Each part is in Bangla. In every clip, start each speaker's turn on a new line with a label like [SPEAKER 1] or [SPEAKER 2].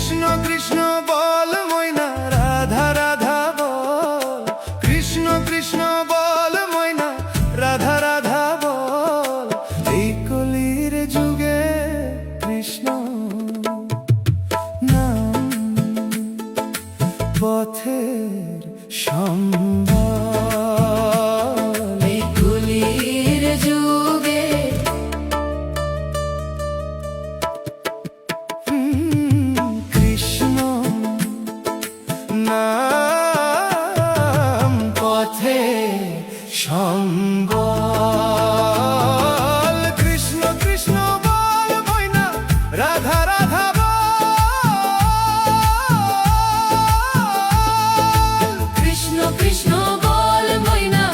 [SPEAKER 1] কৃষ্ণ কৃষ্ণ বল ময়না রাধা রাধা বল, কৃষ্ণ কৃষ্ণ বল ময়না রাধা রাধা বল। এই কলির যুগে কৃষ্ণ নাম পথের সম্বল।
[SPEAKER 2] এই কলির যুগে
[SPEAKER 1] কৃষ্ণ নাম পথের সম্বল। কৃষ্ণ কৃষ্ণ বল ময়না রাধা রাধা বল,
[SPEAKER 2] কৃষ্ণ কৃষ্ণ বল ময়না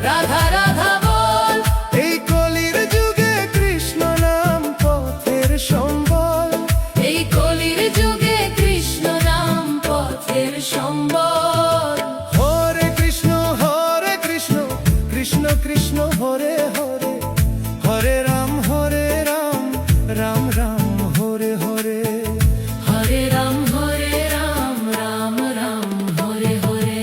[SPEAKER 2] রাধা রাধা বল।
[SPEAKER 1] এই কলির যুগে কৃষ্ণ নাম পথের সম্বল।
[SPEAKER 2] এই কলির যুগে কৃষ্ণ নাম পথের সম্বল।
[SPEAKER 1] হরে কৃষ্ণ কৃষ্ণ কৃষ্ণ হরে হরে, হরে রাম রাম রাম হরে হরে।
[SPEAKER 2] হরে রাম রাম রাম হরে হরে।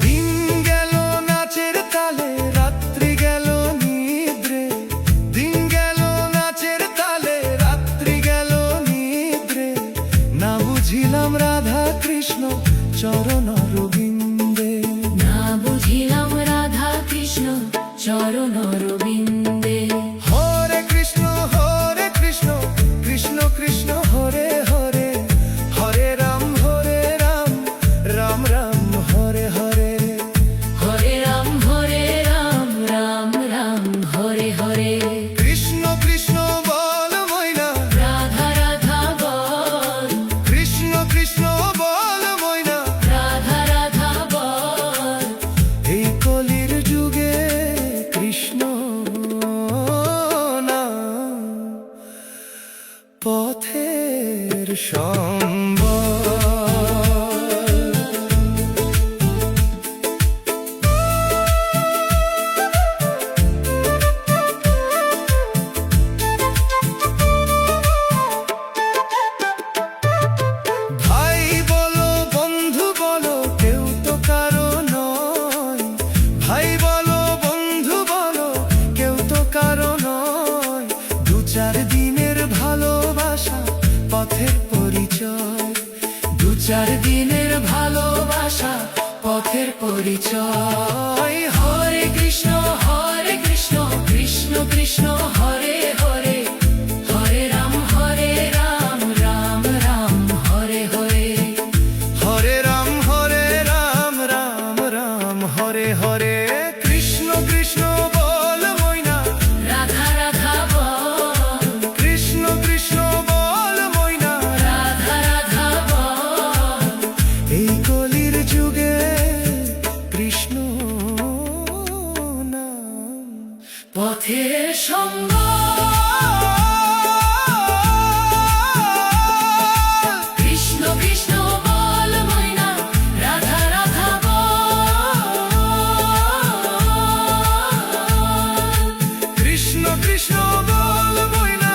[SPEAKER 1] দিন গেল নাচের তালে রাত্রি গেল নিদ্রে, দিন গেল নাচের তালে রাত্রি গেল নিদ্রে। না বুঝিলাম রাধা কৃষ্ণ চরণ রবীন্দ্রে,
[SPEAKER 2] না বুঝিলাম রাধা কৃষ্ণ চরণ রবীন্দ্রে।
[SPEAKER 1] হরে কৃষ্ণ কৃষ্ণ কৃষ্ণ হরে হরে, হরে রাম রাম রাম হরে হরে।
[SPEAKER 2] হরে রাম রাম রাম হরে হরে।
[SPEAKER 1] কৃষ্ণ কৃষ্ণ বল ময়না
[SPEAKER 2] রাধা রাধা বল,
[SPEAKER 1] কৃষ্ণ কৃষ্ণ বল ময়না
[SPEAKER 2] রাধা রাধা বল।
[SPEAKER 1] এই কলির যুগে কৃষ্ণ নাম পথের সম্বল। ভাই বলো বন্ধু বলো কেউ তো কারো নয়, ভাই বলো বন্ধু বলো কেউ তো কারো নয়। দু চার দিনের ভালোবাসা পথের পরিচয়, দু চার দিনের ভালোবাসা পথের পরিচয়। হরে কৃষ্ণ কৃষ্ণ কৃষ্ণ হরে হরে, হরে রাম রাম রাম হরে হরে। হরে রাম রাম রাম হরে হরে। কৃষ্ণ কৃষ্ণ বল ময়না
[SPEAKER 2] রাধা রাধা বল,
[SPEAKER 1] কৃষ্ণ কৃষ্ণ বল ময়না
[SPEAKER 2] রাধা রাধা বল।
[SPEAKER 1] এই কলির যুগে কৃষ্ণ নাম
[SPEAKER 2] পথের সম্বল। কৃষ্ণ কৃষ্ণ বল ময়না রাধা রাধা বল।
[SPEAKER 1] কৃষ্ণ কৃষ্ণ বল ময়না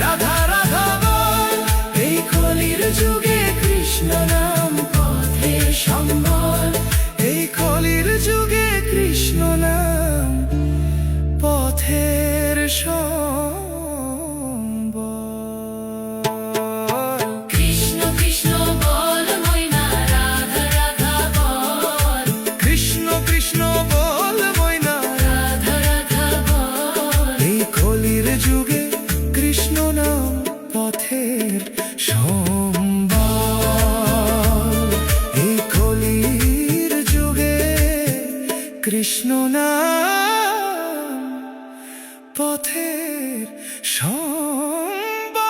[SPEAKER 1] রাধা রাধা বল।
[SPEAKER 2] এই কলির যুগে কৃষ্ণ নাম পথের সম্বল।
[SPEAKER 1] এই কলির যুগে কৃষ্ণ নাম পথের সম্বল।
[SPEAKER 2] কৃষ্ণ কৃষ্ণ বল ময়না রাধা রাধা বল।
[SPEAKER 1] কৃষ্ণ কৃষ্ণ বল ময়না
[SPEAKER 2] রাধা রাধা বল।
[SPEAKER 1] এই কলির যুগে কৃষ্ণ নাম পথের সম্বল। এই কলির যুগে কৃষ্ণ নাম পথের সম্বল।